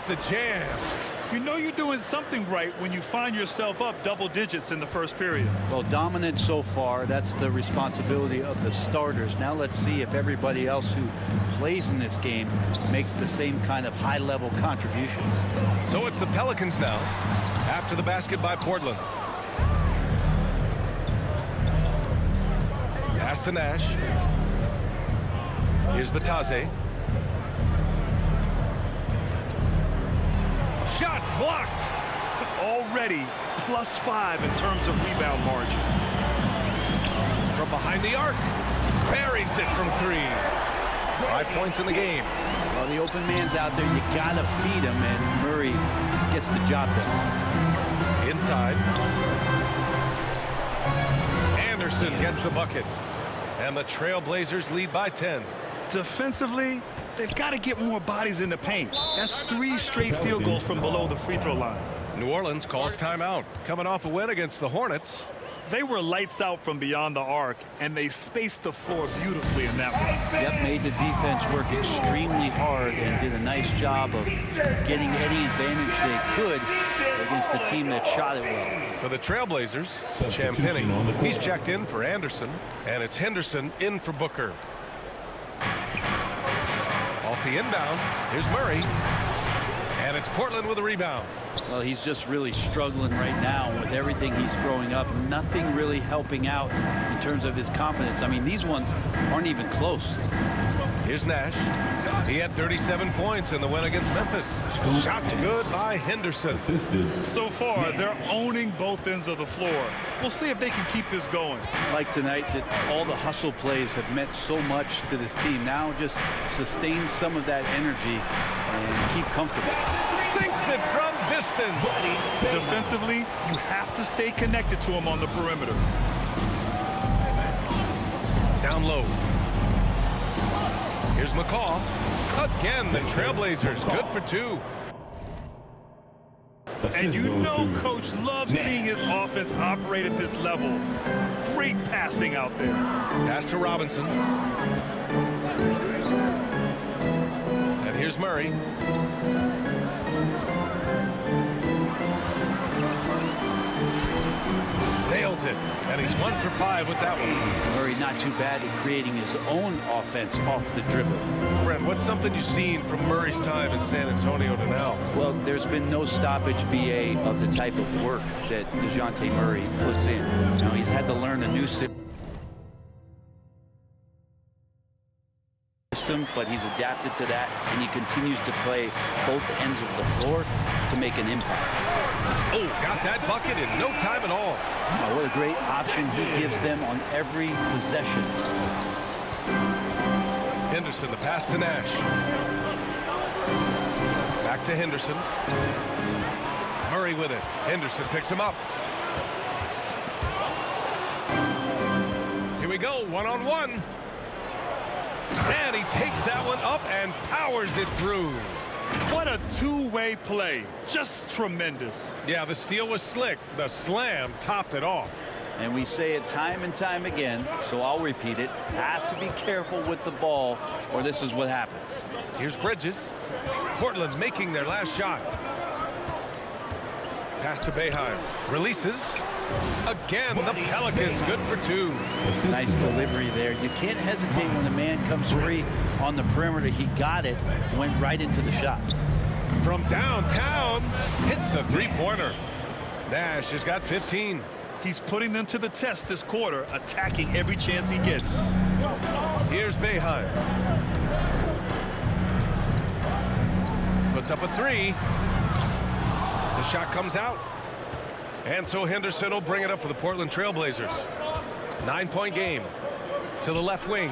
with the jam. You know you're doing something right when you find yourself up double digits in the first period. Well, dominant so far. That's the responsibility of the starters. Now let's see if everybody else who plays in this game makes the same kind of high-level contributions. So it's the Pelicans now, after the basket by Portland. Pass to Nash. Here's Batase. Shots blocked. Already +5 in terms of rebound margin. From behind the arc. Buries it from 3. 5 points in the game. Well, the open man's out there. You got to feed him, and Murray gets the job done. Inside. Anderson gets the bucket. And the Trailblazers lead by 10. Defensively, they've got to get more bodies in the paint. That's 3 straight field goals from below the free throw line. New Orleans calls timeout. Coming off a win against the Hornets. They were lights out from beyond the arc, and they spaced the floor beautifully in that one. Yep, made the defense work extremely hard and did a nice job of getting any advantage they could against the team that shot it well. For the Trailblazers, Champagnie, he's checked in for Anderson, and it's Henderson in for Booker. Off the inbound, here's Murray, and it's Portland with a rebound. Well, he's just really struggling right now with everything he's throwing up. Nothing really helping out in terms of his confidence. I mean, these ones aren't even close. Here's Nash. He had 37 points in the win against Memphis. Shots good by Henderson. So far, they're owning both ends of the floor. We'll see if they can keep this going. Like tonight, that all the hustle plays have meant so much to this team. Now just sustain some of that energy and keep comfortable. Sinks it from distance. Defensively, you have to stay connected to him on the perimeter. Down low. Here's McCaw. Again, the Trailblazers good for 2. And you know Coach loves seeing his offense operate at this level. Great passing out there. Pass to Robinson. And here's Murray. Nails it. And he's 1 for 5 with that one. Murray not too bad at creating his own offense off the dribble. Brent, what's something you've seen from Murray's time in San Antonio to now? Well, there's been no stoppage, BA, of the type of work that DeJounte Murray puts in. Now, he's had to learn a new system, but he's adapted to that, and he continues to play both ends of the floor to make an impact. Oh, got that bucket in no time at all. Oh, what a great option he gives them on every possession. Henderson, the pass to Nash. Back to Henderson. Murray with it. Henderson picks him up. Here we go, one-on-one. And he takes that one up and powers it through. What a two-way play. Just tremendous. Yeah, the steal was slick. The slam topped it off. And we say it time and time again, so I'll repeat it. Have to be careful with the ball, or this is what happens. Here's Bridges. Portland making their last shot. Pass to Boeheim. Releases. Again, the Pelicans good for 2. Nice delivery there. You can't hesitate when a man comes free on the perimeter. He got it, went right into the shot. From downtown, hits a 3-pointer. Nash has got 15. He's putting them to the test this quarter, attacking every chance he gets. Here's Boeheim. Puts up a 3. The shot comes out. And so Henderson will bring it up for the Portland Trailblazers. 9-point game. To the left wing.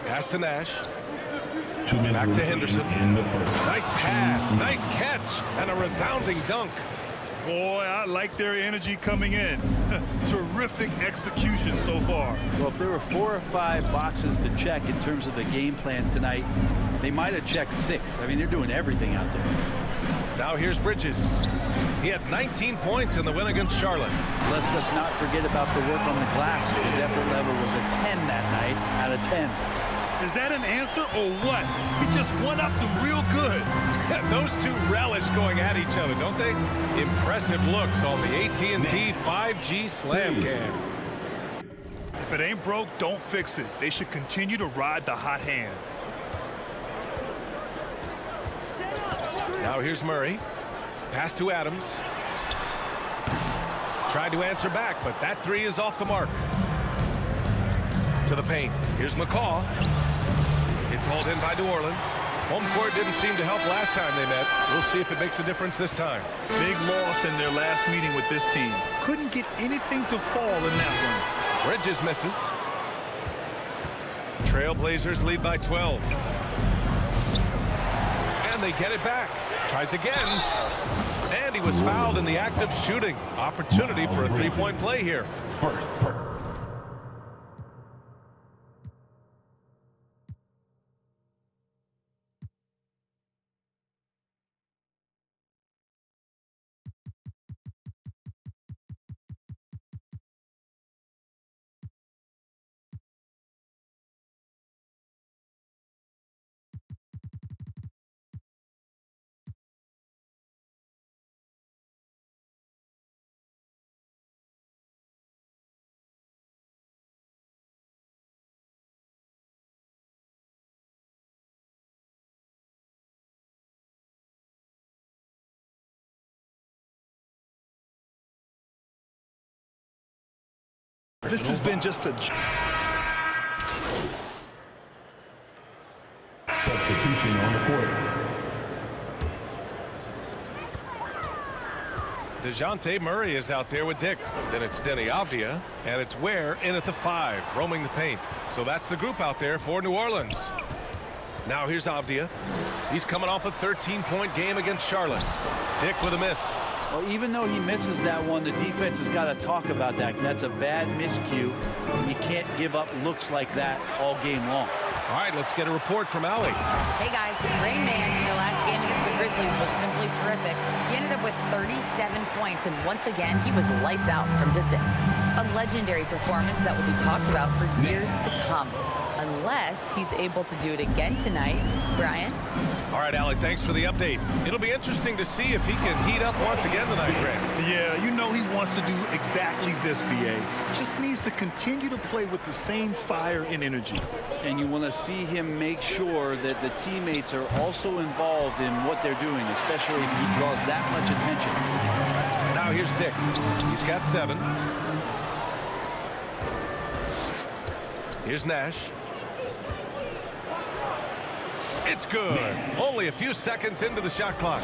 Pass to Nash. Back to Henderson. Nice pass. Nice catch. And a resounding dunk. Boy, I like their energy coming in. Terrific execution so far. Well, if there were 4 or 5 boxes to check in terms of the game plan tonight, they might have checked 6. I mean, they're doing everything out there. Now here's Bridges. He had 19 points in the win against Charlotte. Let's just not forget about the work on the glass. His effort level was a 10 that night out of 10. Is that an answer or what? He just one-upped him real good. Those two relish going at each other, don't they? Impressive looks on the AT&T 5G Slam Cam. If it ain't broke, don't fix it. They should continue to ride the hot hand. Now here's Murray. Pass to Adams. Tried to answer back, but that three is off the mark. To the paint. Here's McCaw. It's hauled in by New Orleans. Home court didn't seem to help last time they met. We'll see if it makes a difference this time. Big loss in their last meeting with this team. Couldn't get anything to fall in that one. Bridges misses. Trailblazers lead by 12. And they get it back. Tries again. And he was fouled in the act of shooting. Opportunity for a three-point play here. First. This has been just a... Substitution on the court. DeJounte Murray is out there with Dick. Then it's Denny Avdia, and it's Ware in at the 5, roaming the paint. So that's the group out there for New Orleans. Now here's Avdia. He's coming off a 13-point game against Charlotte. Dick with a miss. Well, even though he misses that one, the defense has got to talk about that. That's a bad miscue. You can't give up looks like that all game long. All right, let's get a report from Allie. Hey guys, Rain Man in their last game against the Grizzlies was simply terrific. He ended up with 37 points, and once again, he was lights out from distance. A legendary performance that will be talked about for years to come. Unless he's able to do it again tonight. Brian? All right, Allie, thanks for the update. It'll be interesting to see if he can heat up once again tonight, Grant. Yeah, you know he wants to do exactly this, B.A. Just needs to continue to play with the same fire and energy. And you want to see him make sure that the teammates are also involved in what they're doing, especially if he draws that much attention. Now here's Dick. He's got 7. Here's Nash. It's good. Only a few seconds into the shot clock.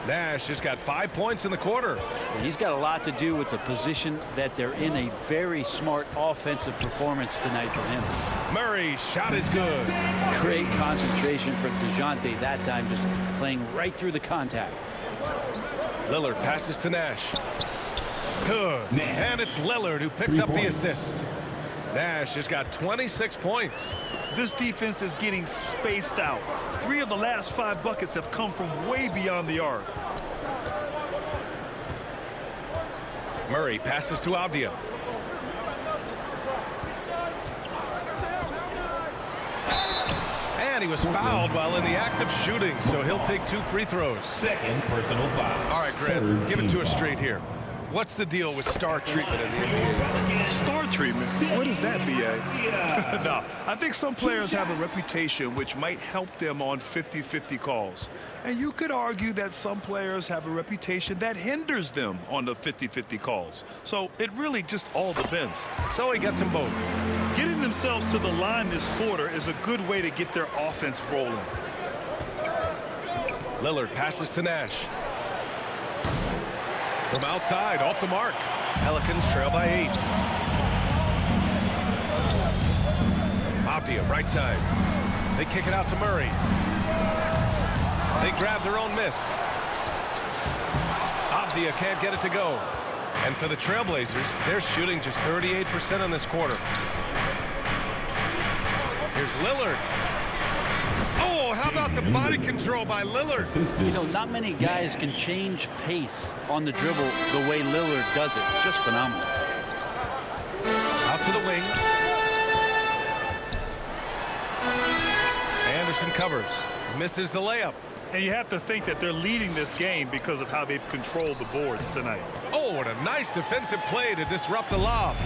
Nash has got 5 points in the quarter. He's got a lot to do with the position that they're in. A very smart offensive performance tonight for him. Murray's shot is good. Great concentration from DeJounte that time, just playing right through the contact. Lillard passes to Nash. Good. And it's Lillard who picks up the assist. Nash has got 26 points. This defense is getting spaced out. 3 of the last 5 buckets have come from way beyond the arc. Murray passes to Avdia. And he was fouled while in the act of shooting, so he'll take 2 free throws. Second personal foul. All right, Grant, give it to us straight here. What's the deal with star treatment in the NBA? Star treatment? What is that, B.A.? No, I think some players have a reputation which might help them on 50-50 calls. And you could argue that some players have a reputation that hinders them on the 50-50 calls. So it really just all depends. So he gets them both. Getting themselves to the line this quarter is a good way to get their offense rolling. Lillard passes to Nash. From outside, off the mark. Pelicans trail by 8. Avdia, right side. They kick it out to Murray. They grab their own miss. Avdia can't get it to go. And for the Trailblazers, they're shooting just 38% in this quarter. Here's Lillard. Oh, how about the body control by Lillard? You know, not many guys can change pace on the dribble the way Lillard does it. Just phenomenal. Out to the wing. Anderson covers. Misses the layup. And you have to think that they're leading this game because of how they've controlled the boards tonight. Oh, what a nice defensive play to disrupt the lob.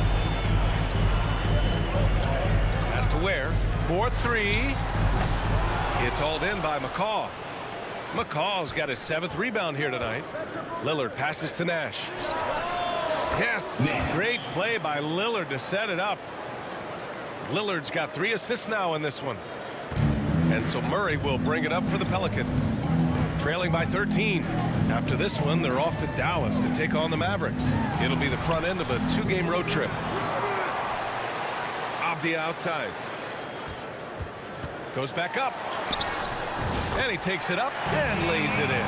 Pass to Ware. 4-3. It's hauled in by McCaw. McCaw's got his 7th rebound here tonight. Lillard passes to Nash. Yes, great play by Lillard to set it up. Lillard's got 3 assists now in this one. And so Murray will bring it up for the Pelicans. Trailing by 13. After this one, they're off to Dallas to take on the Mavericks. It'll be the front end of a 2-game road trip. Avdia outside. Goes back up. And he takes it up and lays it in.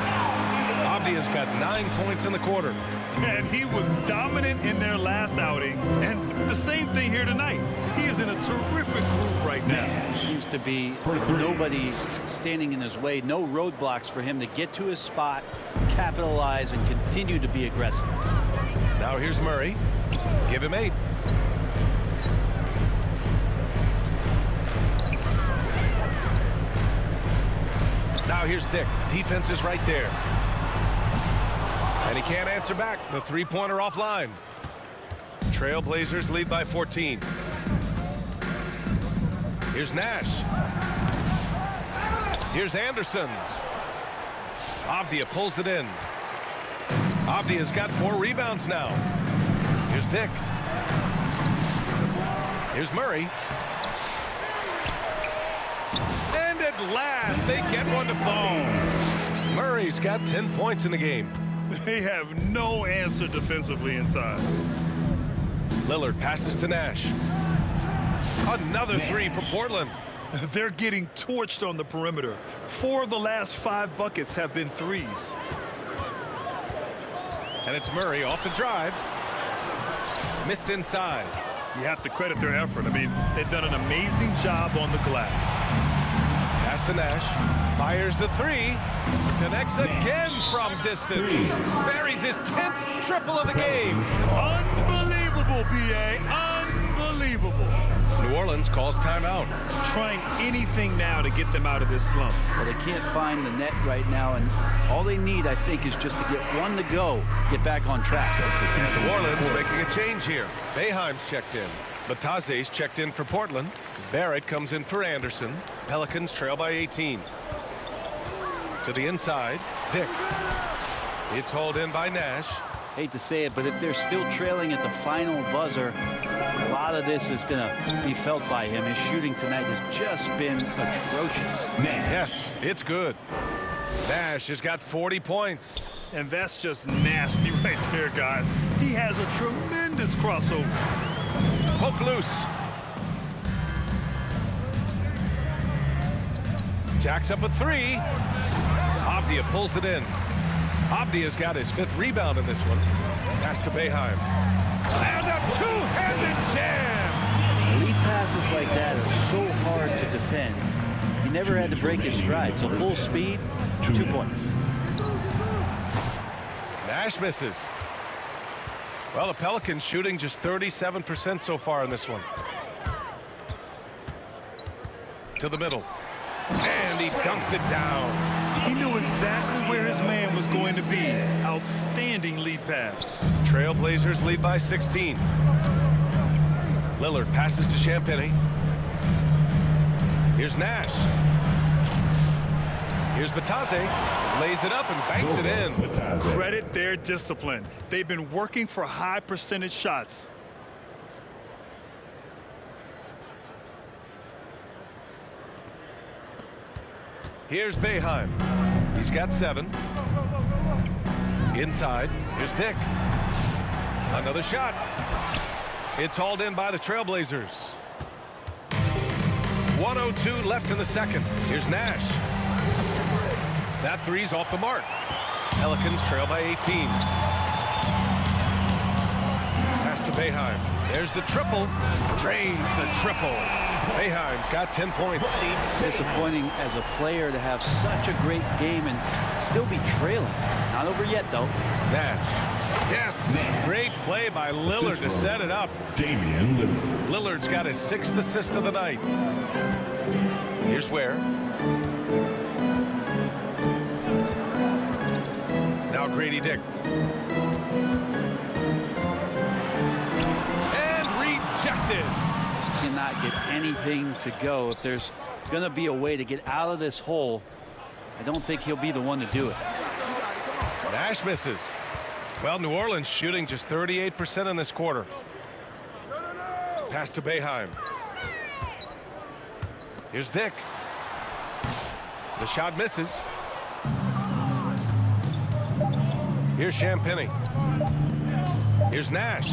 Avdia's got 9 points in the quarter. And he was dominant in their last outing. And the same thing here tonight. He is in a terrific groove right now. Seems to be nobody standing in his way. No roadblocks for him to get to his spot, capitalize, and continue to be aggressive. Now here's Murray. Give him 8. Now here's Dick. Defense is right there. And he can't answer back. The 3-pointer offline. Trailblazers lead by 14. Here's Nash. Here's Anderson. Avdia pulls it in. Avdia's got 4 rebounds now. Here's Dick. Here's Murray. And at last, they get one to fall. Murray's got 10 points in the game. They have no answer defensively inside. Lillard passes to Nash. Another 3 for Portland. They're getting torched on the perimeter. 4 of the last 5 buckets have been threes. And it's Murray off the drive. Missed inside. You have to credit their effort. I mean, they've done an amazing job on the glass. Pass to Nash. Fires the 3. Connects again from distance. Buries his 10th triple of the game. Unbelievable, B.A. Unbelievable. New Orleans calls timeout. Trying anything now to get them out of this slump. Well, they can't find the net right now, and all they need, I think, is just to get one to go, get back on track. And New Orleans making a change here. Boeheim's checked in. Batase's checked in for Portland. Barrett comes in for Anderson. Pelicans trail by 18. To the inside, Dick. It's hauled in by Nash. Hate to say it, but if they're still trailing at the final buzzer, a lot of this is going to be felt by him. His shooting tonight has just been atrocious. Yes, it's good. Nash has got 40 points. And that's just nasty right there, guys. He has a tremendous crossover. Poke loose. Jacks up a 3. Avdia pulls it in. Avdia's got his 5th rebound in this one. Pass to Boeheim. And a 2-handed jam. Lead passes like that are so hard to defend. He never had to break his stride. So full speed, 2 points. Nash misses. Well, the Pelicans shooting just 37% so far in this one. To the middle. And he dunks it down. He knew exactly where his man was going to be. Outstanding lead pass. Trailblazers lead by 16. Lillard passes to Champagnie. Here's Nash. Here's Batase. Lays it up and banks it in. Credit their discipline. They've been working for high percentage shots. Here's Boeheim. He's got 7. Inside. Here's Dick. Another shot. It's hauled in by the Trailblazers. 1:02 left in the second. Here's Nash. That 3's off the mark. Pelicans trail by 18. Pass to Boeheim. There's the triple. Drains the triple. Boeheim's got 10 points. Disappointing as a player to have such a great game and still be trailing. Not over yet, though. Nash. Yes. Great play by Lillard to set it up. Damian Lillard. Lillard's got his 6th assist of the night. Here's Ware. Grady Dick. And rejected. Just cannot get anything to go. If there's going to be a way to get out of this hole, I don't think he'll be the one to do it. Nash misses. Well, New Orleans shooting just 38% in this quarter. Pass to Boeheim. Here's Dick. The shot misses. Here's Champagnie. Here's Nash.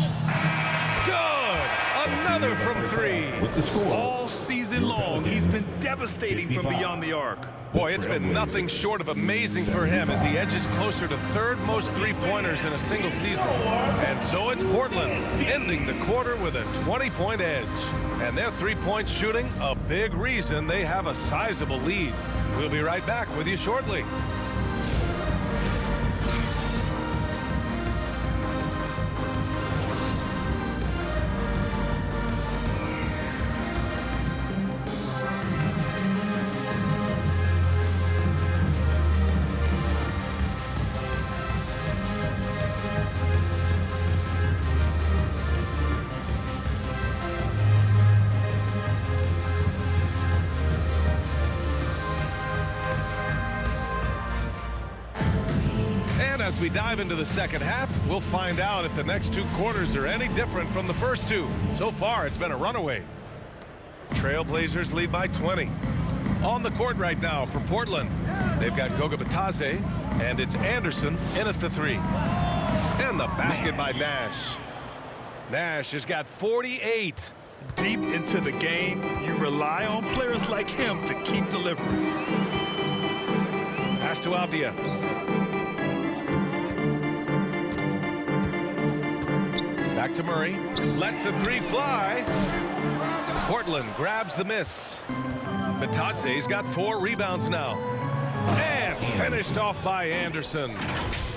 Good! Another from three. With the score. All season long, he's been devastating from beyond the arc. Boy, it's been nothing short of amazing for him as he edges closer to third most three-pointers in a single season. And so it's Portland, ending the quarter with a 20-point edge. And their three-point shooting, a big reason they have a sizable lead. We'll be right back with you shortly. As we dive into the second half, we'll find out if the next two quarters are any different from the first two. So far, it's been a runaway. Trailblazers lead by 20. On the court right now for Portland, they've got Goga Bitadze, and it's Anderson in at the three. And the basket by Nash. Nash has got 48. Deep into the game, you rely on players like him to keep delivering. Pass to Avdia. Back to Murray. Lets the three fly. Portland grabs the miss. Bitadze's got 4 rebounds now. And finished off by Anderson.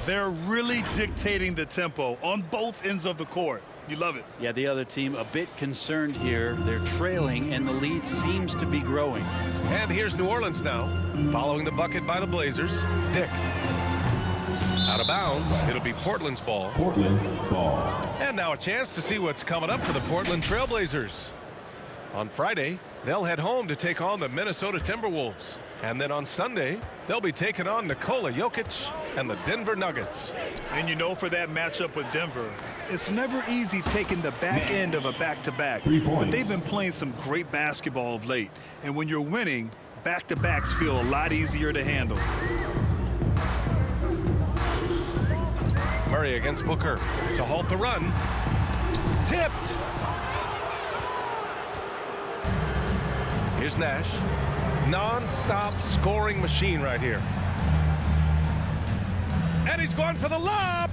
They're really dictating the tempo on both ends of the court. You love it. Yeah, the other team a bit concerned here. They're trailing, and the lead seems to be growing. And here's New Orleans now, following the bucket by the Blazers. Dick. Out of bounds. It'll be Portland's ball. Portland ball. And now a chance to see what's coming up for the Portland Trailblazers. On Friday, they'll head home to take on the Minnesota Timberwolves. And then on Sunday, they'll be taking on Nikola Jokic and the Denver Nuggets. And you know, for that matchup with Denver, it's never easy taking the back end of a back-to-back. 3 points. But they've been playing some great basketball of late. And when you're winning, back-to-backs feel a lot easier to handle. Murray against Booker to halt the run. Tipped. Here's Nash. Non-stop scoring machine right here. And he's going for the lob.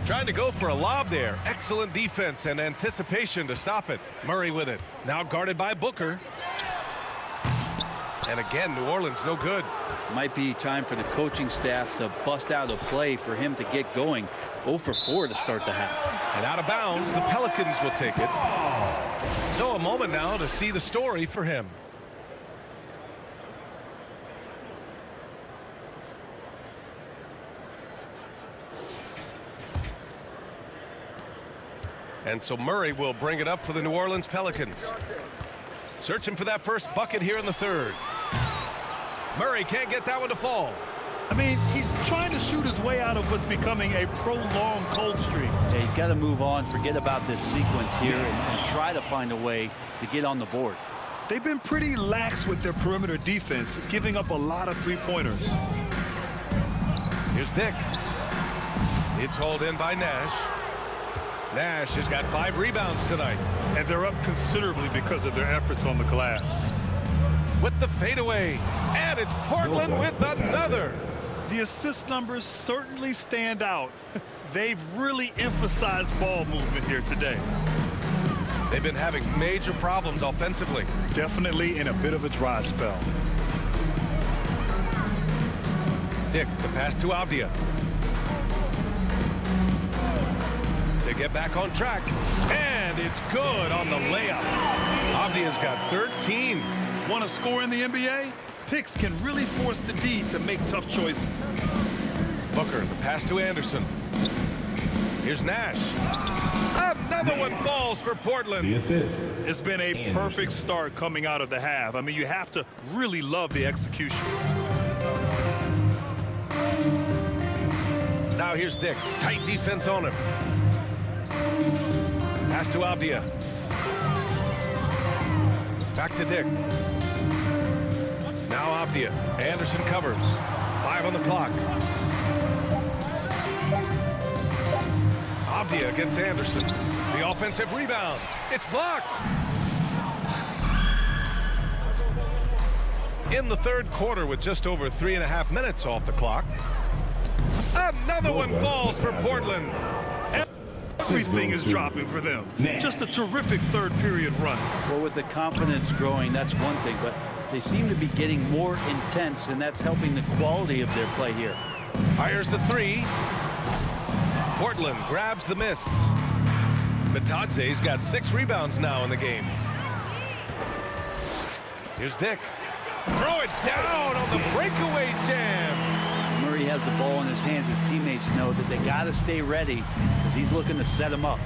Trying to go for a lob there. Excellent defense and anticipation to stop it. Murray with it. Now guarded by Booker. And again, New Orleans no good. Might be time for the coaching staff to bust out a play for him to get going. 0 for 4 to start the half. And out of bounds, the Pelicans will take it. So a moment now to see the story for him. And so Murray will bring it up for the New Orleans Pelicans. Searching for that first bucket here in the third. Murray can't get that one to fall. I mean, he's trying to shoot his way out of what's becoming a prolonged cold streak. Yeah, he's got to move on, forget about this sequence here, and try to find a way to get on the board. They've been pretty lax with their perimeter defense, giving up a lot of three-pointers. Here's Dick. It's hauled in by Nash. Nash has got 5 rebounds tonight. And they're up considerably because of their efforts on the glass. With the fadeaway. And it's Portland with another. The assist numbers certainly stand out. They've really emphasized ball movement here today. They've been having major problems offensively. Definitely in a bit of a dry spell. Dick, the pass to Avdia. To get back on track. And it's good on the layup. Avdia's got 13. Want to score in the NBA? Picks can really force the D to make tough choices. Booker, the pass to Anderson. Here's Nash. Another one falls for Portland. The assist. It's been a perfect start coming out of the half. I mean, you have to really love the execution. Now here's Dick. Tight defense on him. Pass to Avdia. Back to Dick. Now Avdia. Anderson covers. 5 on the clock. Avdia against Anderson. The offensive rebound. It's blocked. In the third quarter with just over 3.5 minutes off the clock. Another one falls for Portland. Everything is dropping for them. Just a terrific third period run. Well, with the confidence growing, that's one thing, but they seem to be getting more intense, and that's helping the quality of their play here. Fires the three. Portland grabs the miss. Bitadze's got 6 rebounds now in the game. Here's Dick. Throw it down on the breakaway jam. Murray has the ball in his hands. His teammates know that they got to stay ready because he's looking to set him up.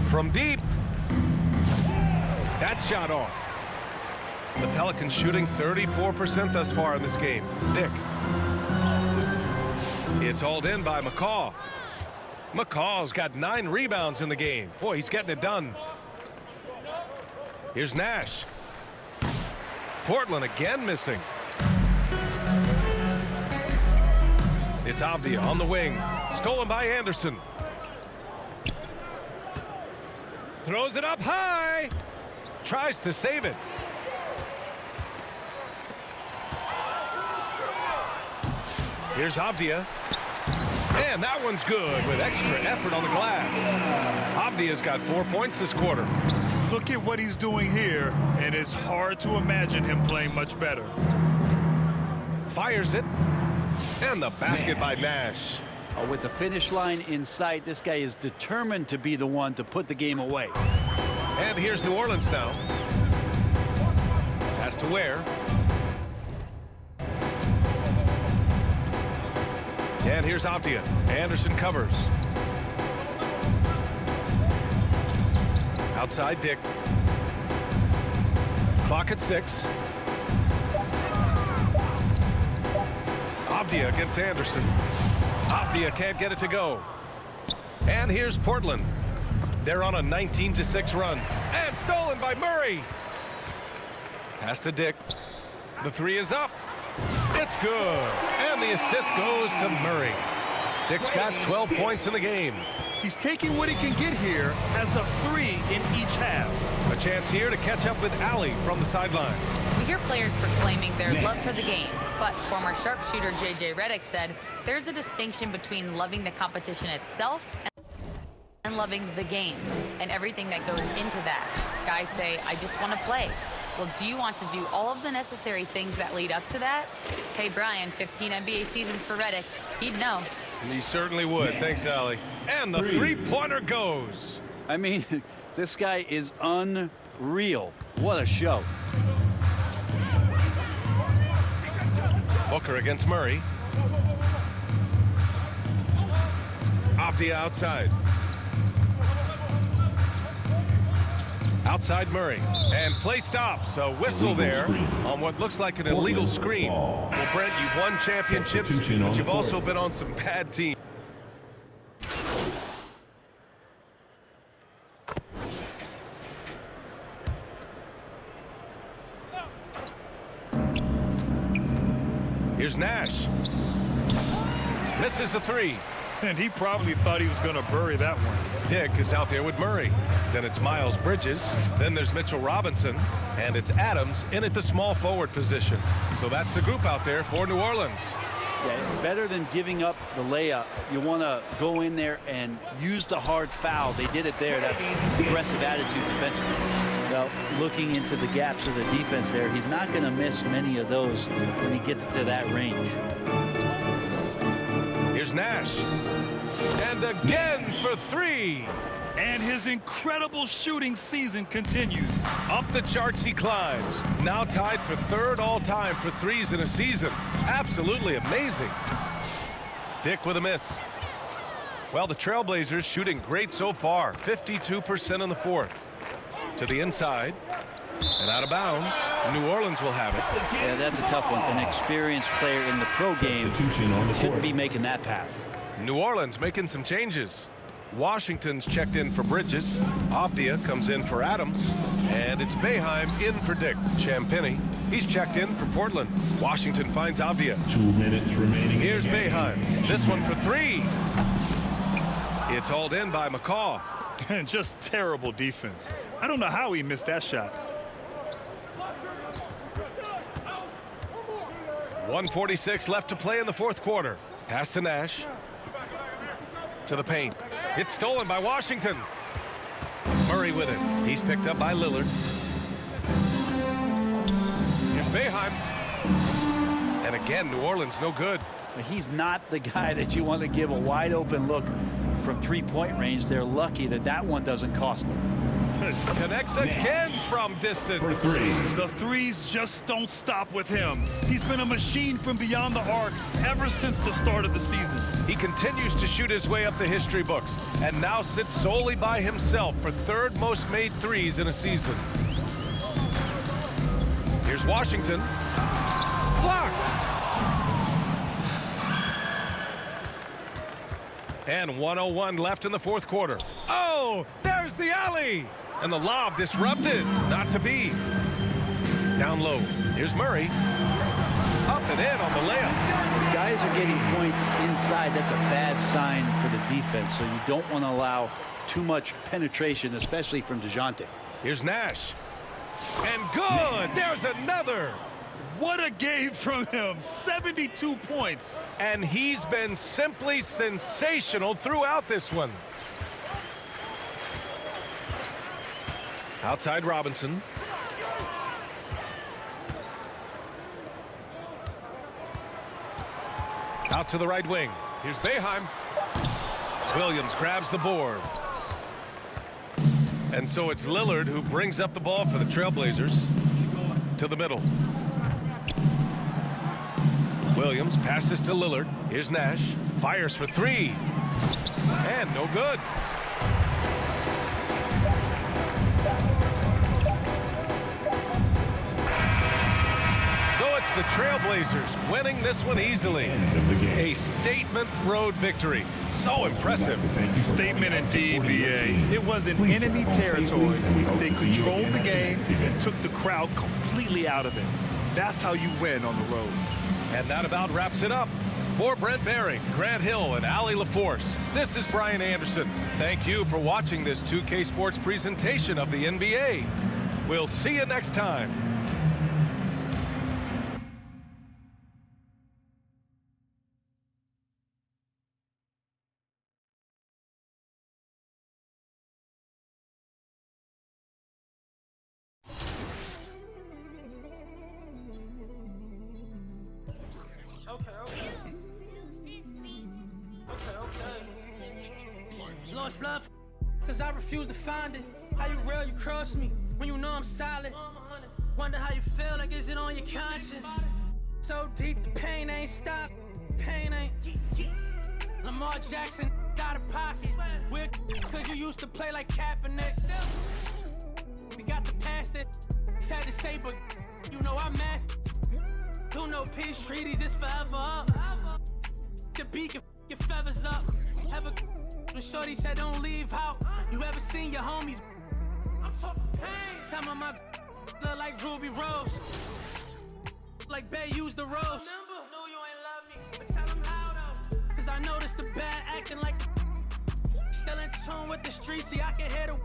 From deep. That shot off. The Pelicans shooting 34% thus far in this game. Dick. It's hauled in by McCaw. McCaw's got 9 rebounds in the game. Boy, he's getting it done. Here's Nash. Portland again missing. It's Avdia on the wing. Stolen by Anderson. Throws it up high. Tries to save it. Here's Avdia. And that one's good with extra effort on the glass. Avdia's got 4 points this quarter. Look at what he's doing here, and it's hard to imagine him playing much better. Fires it. And the basket by Nash. With the finish line in sight, this guy is determined to be the one to put the game away. And here's New Orleans now. Pass to Ware. And here's Avdia. Anderson covers. Outside Dick. Clock at 6. Avdia against Anderson. Avdia can't get it to go. And here's Portland. They're on a 19-6 run. And stolen by Murray. Pass to Dick. The 3 is up. It's good. And the assist goes to Murray. Dick's got 12 points in the game. He's taking what he can get here as a 3 in each half. A chance here to catch up with Allie from the sideline. We hear players proclaiming their love for the game, but former sharpshooter J.J. Redick said there's a distinction between loving the competition itself and loving the game and everything that goes into that. Guys say, I just want to play. Well, do you want to do all of the necessary things that lead up to that? Hey, Brian, 15 NBA seasons for Redick. He'd know. He certainly would. Thanks, Allie. And the three-pointer goes. I mean, this guy is unreal. What a show. Booker against Murray. Avdia outside. Outside Murray. And play stops. A whistle there on what looks like an illegal screen. Well, Brent, you've won championships, but you've also been on some bad teams. Here's Nash. Misses the 3. And he probably thought he was going to bury that one. Dick is out there with Murray. Then it's Miles Bridges. Then there's Mitchell Robinson. And it's Adams in at the small forward position. So that's the group out there for New Orleans. Yeah, better than giving up the layup, you want to go in there and use the hard foul. They did it there. That's aggressive attitude defensively. Well, looking into the gaps of the defense there, he's not going to miss many of those when he gets to that range. Here's Nash. And again for 3. And his incredible shooting season continues. Up the charts he climbs. Now tied for third all-time for threes in a season. Absolutely amazing. Dick with a miss. Well, the Trailblazers shooting great so far. 52% in the fourth. To the inside. And out of bounds. New Orleans will have it. Yeah, that's a tough one. An experienced player in the pro game shouldn't be making that pass. New Orleans making some changes. Washington's checked in for Bridges. Avdia comes in for Adams. And it's Boeheim in for Dick. Champagnie, he's checked in for Portland. Washington finds Avdia. 2 minutes remaining. Here's Boeheim. This one for three. It's hauled in by McCaw. And just terrible defense. I don't know how he missed that shot. 1:46 left to play in the fourth quarter. Pass to Nash. To the paint. It's stolen by Washington. Murray with it. He's picked up by Lillard. Here's Boeheim. And again, New Orleans no good. But he's not the guy that you want to give a wide open look from three-point range. They're lucky that that one doesn't cost them. Connects again from distance. For three. The threes just don't stop with him. He's been a machine from beyond the arc ever since the start of the season. He continues to shoot his way up the history books and now sits solely by himself for third most made threes in a season. Here's Washington. Blocked. And 1:01 left in the fourth quarter. Oh, there's the alley. And the lob disrupted. Not to be. Down low. Here's Murray. Up and in on the layup. Guys are getting points inside. That's a bad sign for the defense. So you don't want to allow too much penetration, especially from DeJounte. Here's Nash. And good. There's another. What a game from him. 72 points. And he's been simply sensational throughout this one. Outside Robinson. Out to the right wing. Here's Boeheim. Williams grabs the board. And so it's Lillard who brings up the ball for the Trailblazers. To the middle. Williams passes to Lillard. Here's Nash. Fires for three. And no good. So it's the Trailblazers winning this one easily. A statement road victory. So impressive. Statement indeed, BA. It was in enemy territory. They controlled the game and took the crowd completely out of it. That's how you win on the road. And that about wraps it up. For Brent Behring, Grant Hill, and Allie LaForce, this is Brian Anderson. Thank you for watching this 2K Sports presentation of the NBA. We'll see you next time. Lost love, cause I refuse to find it. How you real, you cross me, when you know I'm solid. Wonder how you feel, like is it on your conscience? So deep, the pain ain't stopped. Pain ain't. Lamar Jackson got a posse. Weird, cause you used to play like Kaepernick. We got the past that sad to say, but you know I'm mad. Do no peace treaties, it's forever up. The beak, your feathers up. Have a when shorty said don't leave out. You ever seen your homies? I'm talking pain. Some of my look like Ruby Rose. Like Bay used the rose. No, you ain't love me, but tell them how though. Cause I noticed the bad acting like still in tune with the streets. See, I can hear the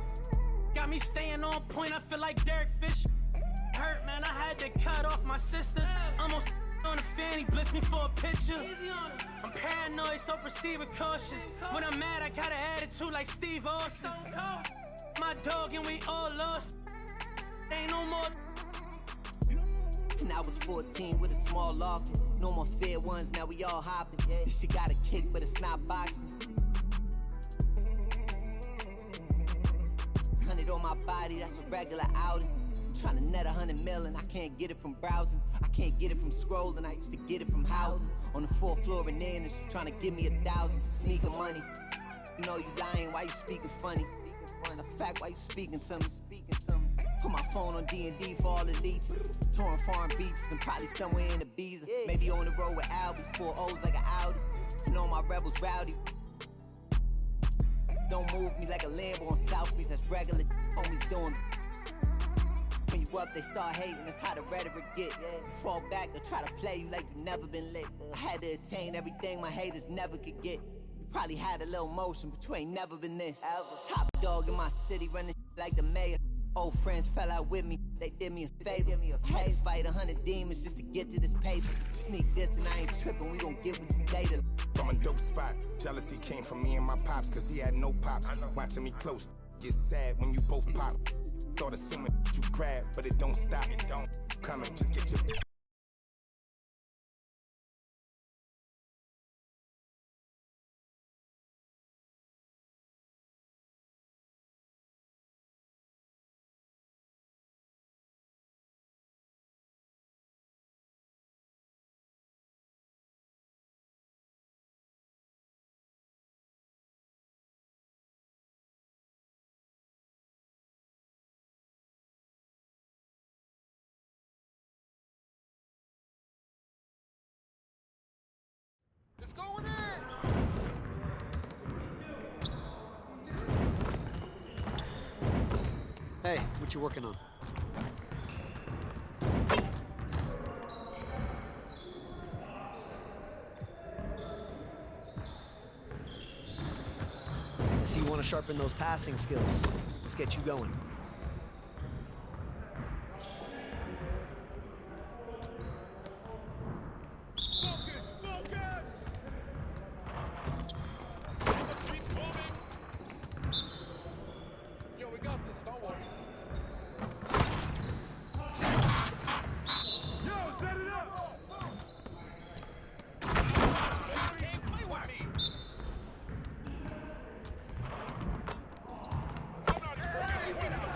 got me staying on point. I feel like Derek Fish. Hurt, man, I had to cut off my sisters. Almost on the fan, he blitzed me for a picture. I'm paranoid, so proceed with caution. When I'm mad, I got an attitude like Steve Austin. My dog and we all lost. Ain't no more. And I was 14 with a small locket. No more fair ones, now we all hopping. This shit got a kick, but it's not boxing. it on my body, that's a regular outing. I'm trying to net 100 million, I can't get it from browsing. I can't get it from scrolling, I used to get it from housing. On the 4th floor in there, and she trying to give me 1,000. Sneaker money. You know you lying, why you speaking funny? The fact, why you speaking to me? Put my phone on D&D for all the leeches. Touring foreign beaches and probably somewhere in Ibiza. Maybe on the road with Albie, 4 O's like an Audi. You know my rebels rowdy. Don't move me like a Lambo on South Beach, that's regular. Homies doing. When you up, they start hating, that's how the rhetoric get. You fall back, they'll try to play you like you never been lit. I had to attain everything my haters never could get. You probably had a little motion, but you ain't never been this. Top dog in my city, running like the mayor. Old friends fell out with me, they did me a favor. I had to fight 100 demons just to get to this paper. Sneak this and I ain't tripping, we gon' get what you later. From a dope spot, jealousy came from me and my pops, cause he had no pops. Watching me close, get sad when you both pop. Thought assuming you grab, but it don't stop. It don't come and just get your. It's going in! Hey, what you working on? I see you want to sharpen those passing skills. Let's get you going. Come on,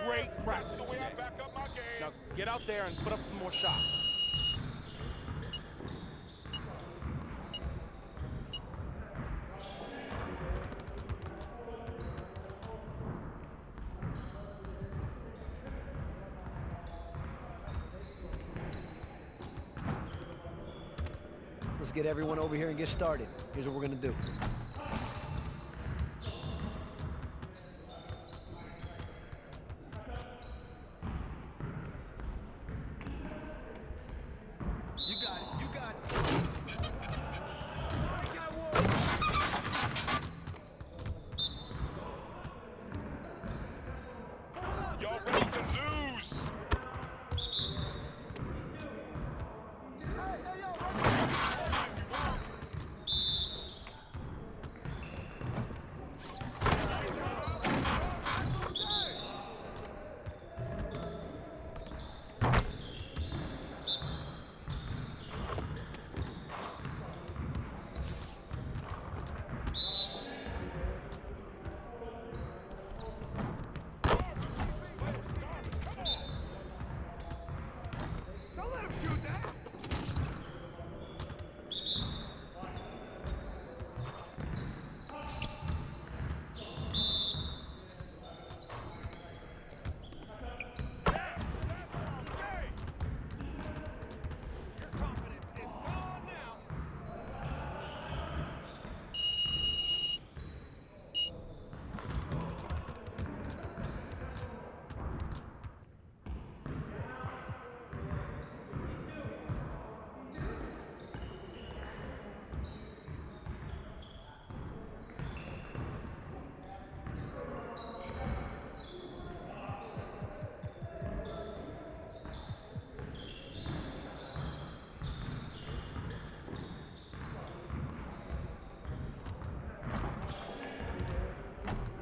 Great practice today. Now get out there and put up some more shots. Let's get everyone over here and get started. Here's what we're gonna do. Y'all ready to lose?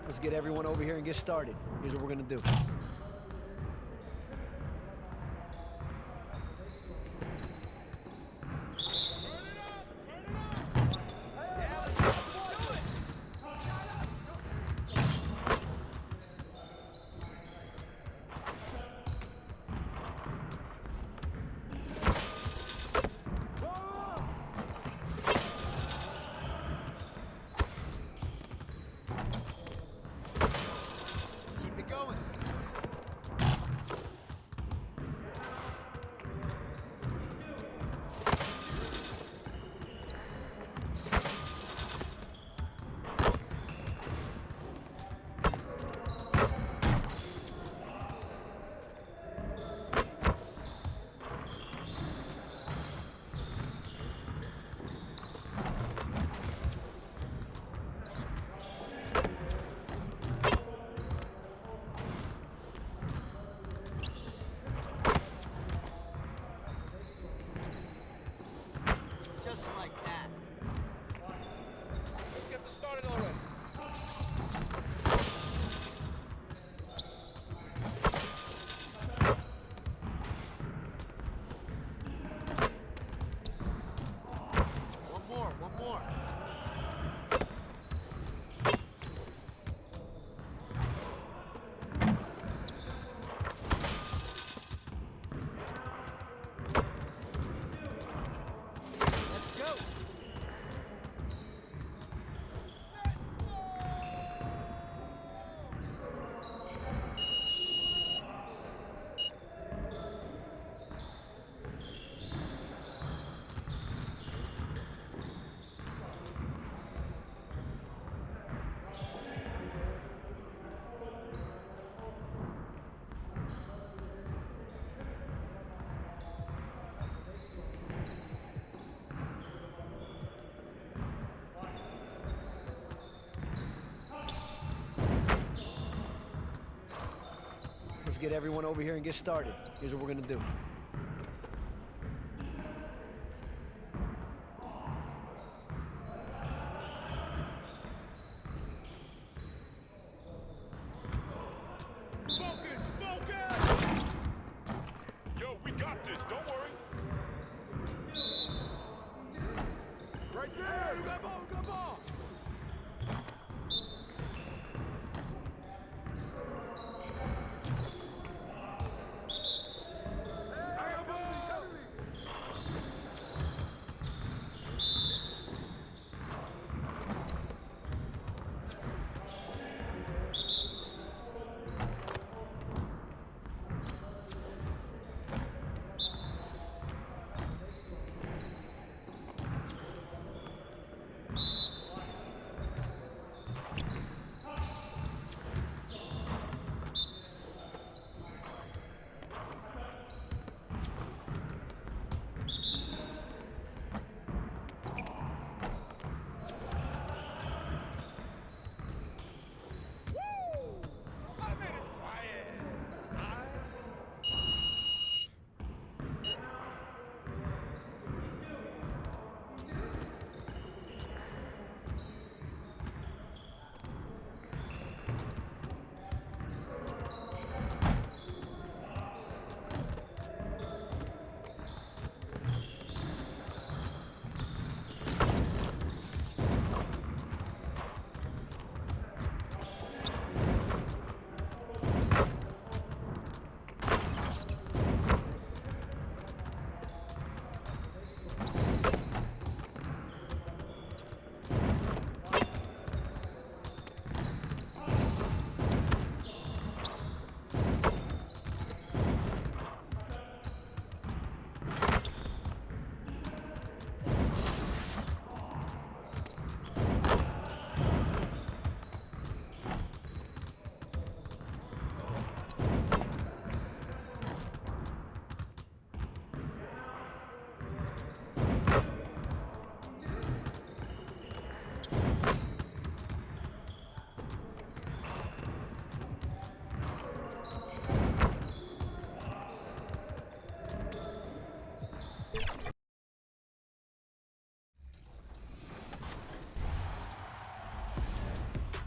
Let's get everyone over here and get started. Here's what we're gonna do. get everyone over here and get started. Here's what we're going to do. Yo, we got this. Don't worry. Right there. You got ball. Good ball.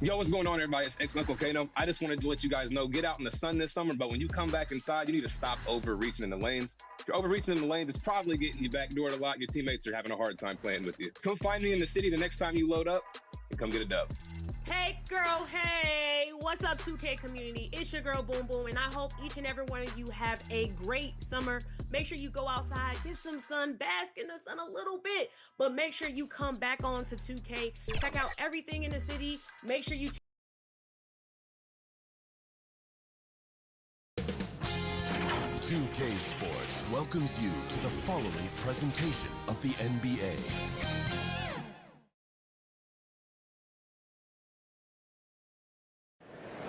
Yo, what's going on, everybody? It's ex-Uncle Kano. I just wanted to let you guys know, get out in the sun this summer, but when you come back inside, you need to stop overreaching in the lanes. If you're overreaching in the lanes, it's probably getting you backdoored a lot. Your teammates are having a hard time playing with you. Come find me in the city the next time you load up and come get a dub. Hey girl, hey, what's up 2K community? It's your girl Boom Boom, and I hope each and every one of you have a great summer. Make sure you go outside, get some sun, bask in the sun a little bit, but make sure you come back on to 2K, check out everything in the city. Make sure you 2K Sports welcomes you to the following presentation of the NBA.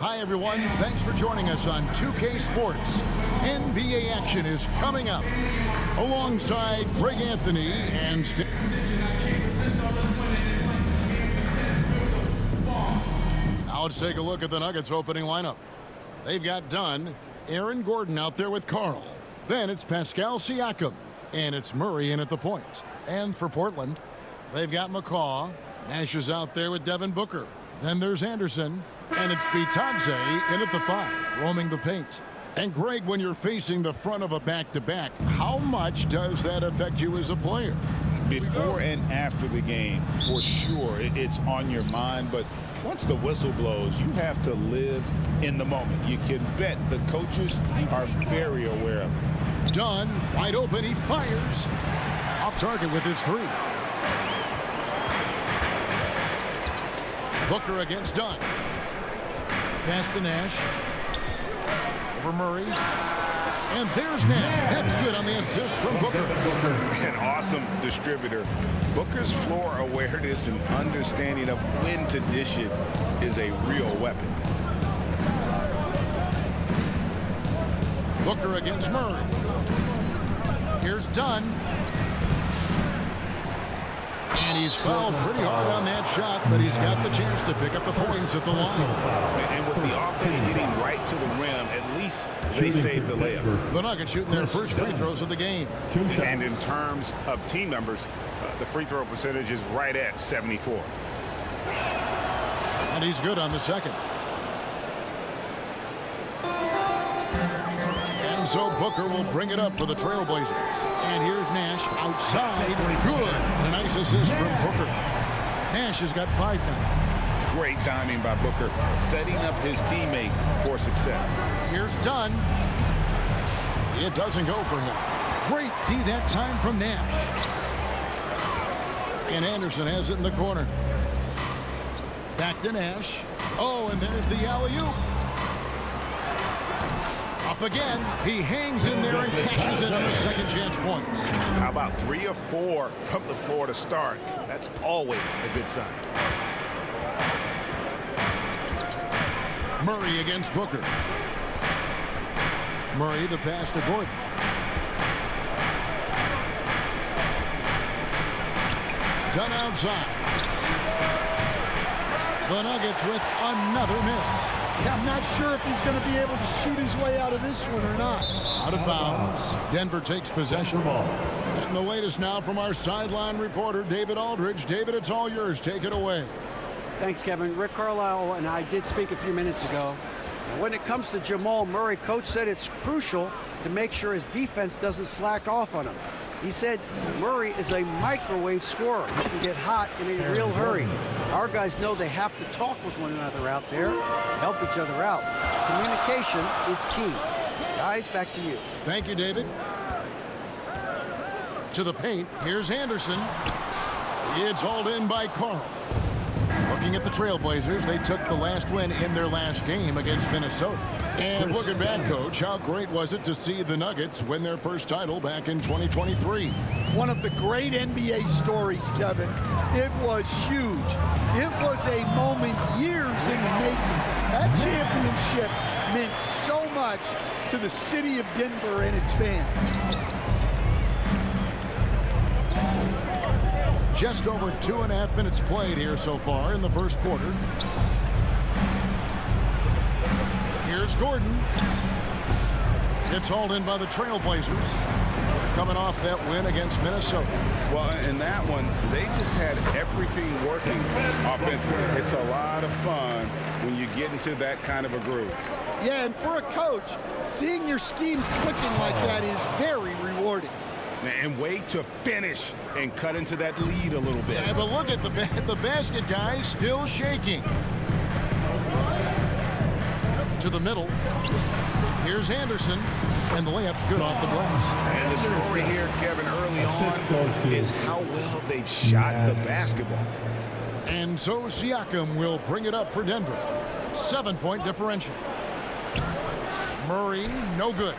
Hi, everyone. Thanks for joining us on 2K Sports. NBA action is coming up alongside Greg Anthony and... Now let's take a look at the Nuggets opening lineup. They've got Dunn, Aaron Gordon out there with Karl. Then it's Pascal Siakam, and it's Murray in at the point. And for Portland, they've got McCaw. Nash is out there with Devin Booker. Then there's Anderson, and it's Bitadze in at the 5, roaming the paint. And Greg, when you're facing the front of a back-to-back, how much does that affect you as a player? Before and after the game, for sure, it's on your mind. But once the whistle blows, you have to live in the moment. You can bet the coaches are very aware of it. Dunn, wide open, he fires. Off target with his 3. Booker against Dunn. Pass to Nash. Over Murray. And there's Nash. That's good on the assist from Booker. An awesome distributor. Booker's floor awareness and understanding of when to dish it is a real weapon. Booker against Murray. Here's Dunn. And he's fouled pretty hard on that shot, but he's got the chance to pick up the points at the line. And with the offense getting right to the rim, at least they saved the layup. The Nuggets shooting their first free throws of the game. And in terms of team numbers, the free throw percentage is right at 74. And he's good on the second. And so Booker will bring it up for the Trailblazers. And here's Nash outside. Good. A nice assist from Booker. Nash has got 5 now. Great timing by Booker, setting up his teammate for success. Here's Dunn. It doesn't go for him. Great D that time from Nash. And Anderson has it in the corner. Back to Nash. Oh, and there's the alley-oop. Up again. He hangs in there and cashes in on the second chance points. How about 3 or 4 from the floor to start? That's always a good sign. Murray against Booker. Murray the pass to Gordon. Done outside. The Nuggets with another miss. I'm not sure if he's going to be able to shoot his way out of this one or not. Out of bounds. Denver takes possession. And the latest now from our sideline reporter, David Aldridge. David, it's all yours. Take it away. Thanks, Kevin. Rick Carlisle and I did speak a few minutes ago. When it comes to Jamal Murray, coach said it's crucial to make sure his defense doesn't slack off on him. He said Murray is a microwave scorer. He can get hot in a real hurry. Our guys know they have to talk with one another out there, help each other out. Communication is key. Guys, back to you. Thank you, David. To the paint, here's Anderson. It's hauled in by Carl. Looking at the Trailblazers, they took the last win in their last game against Minnesota. And looking back, Coach, how great was it to see the Nuggets win their first title back in 2023? One of the great NBA stories, Kevin. It was huge. It was a moment years in the making. That championship meant so much to the city of Denver and its fans. Just over 2.5 minutes played here so far in the first quarter. Here's Gordon. It's hauled in by the Trailblazers. Coming off that win against Minnesota. Well, in that one, they just had everything working offensively. It's a lot of fun when you get into that kind of a groove. Yeah, and for a coach, seeing your schemes clicking like that is very rewarding. And wait to finish and cut into that lead a little bit. Yeah, but look at the basket, guys, still shaking. To the middle. Here's Anderson. And the layup's good off the glass. And the story here, Kevin, early on is how well they've shot the basketball. And so Siakam will bring it up for Denver. 7-point differential. Murray, no good.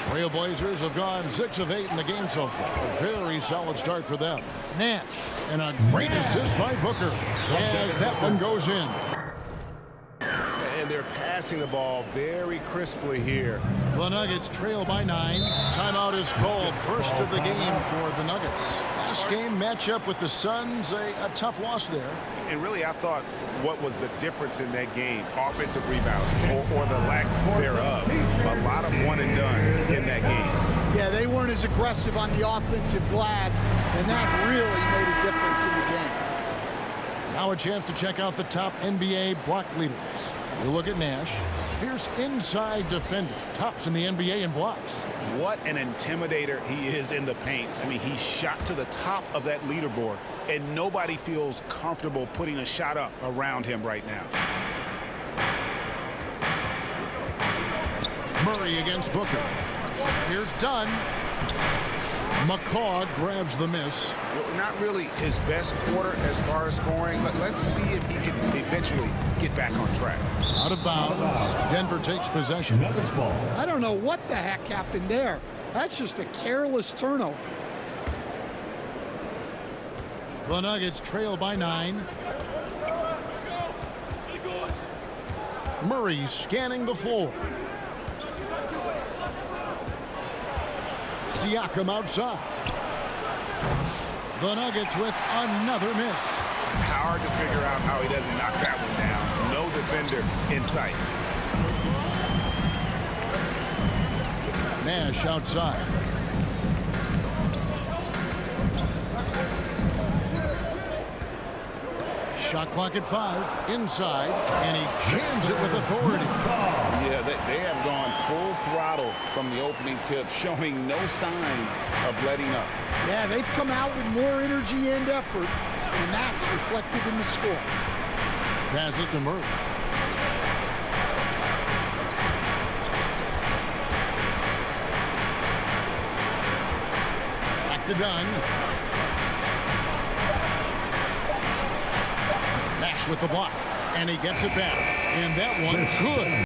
Trailblazers have gone 6 of 8 in the game so far. A very solid start for them. Nash, and a great assist by Booker as that one goes in. And they're passing the ball very crisply here. The Nuggets trail by 9. Timeout is called. First of the game for the Nuggets. Last game matchup with the Suns, a tough loss there. And really, I thought what was the difference in that game? Offensive rebounds or the lack thereof. A lot of one and done in that game. Yeah, they weren't as aggressive on the offensive glass, and that really made a difference in the game. Now a chance to check out the top NBA block leaders. You look at Nash, fierce inside defender, tops in the NBA in blocks. What an intimidator he is in the paint. I mean, he's shot to the top of that leaderboard, and nobody feels comfortable putting a shot up around him right now. Murray against Booker. Here's Dunn. McCaw grabs the miss. Well, not really his best quarter as far as scoring. Let's see if he can eventually get back on track. Out of bounds. Denver takes possession. I don't know what the heck happened there. That's just a careless turnover. The Nuggets trail by 9. Murray scanning the floor. Siakam outside. The Nuggets with another miss. Hard to figure out how he doesn't knock that one down. No defender in sight. Nash outside. Shot clock at 5. Inside. And he jams it with authority. Yeah, they have gone full throttle from the opening tip, showing no signs of letting up. Yeah, they've come out with more energy and effort, and that's reflected in the score. Pass it to Murray. Back to Dunn. Nash with the block, and he gets it back. And that one good.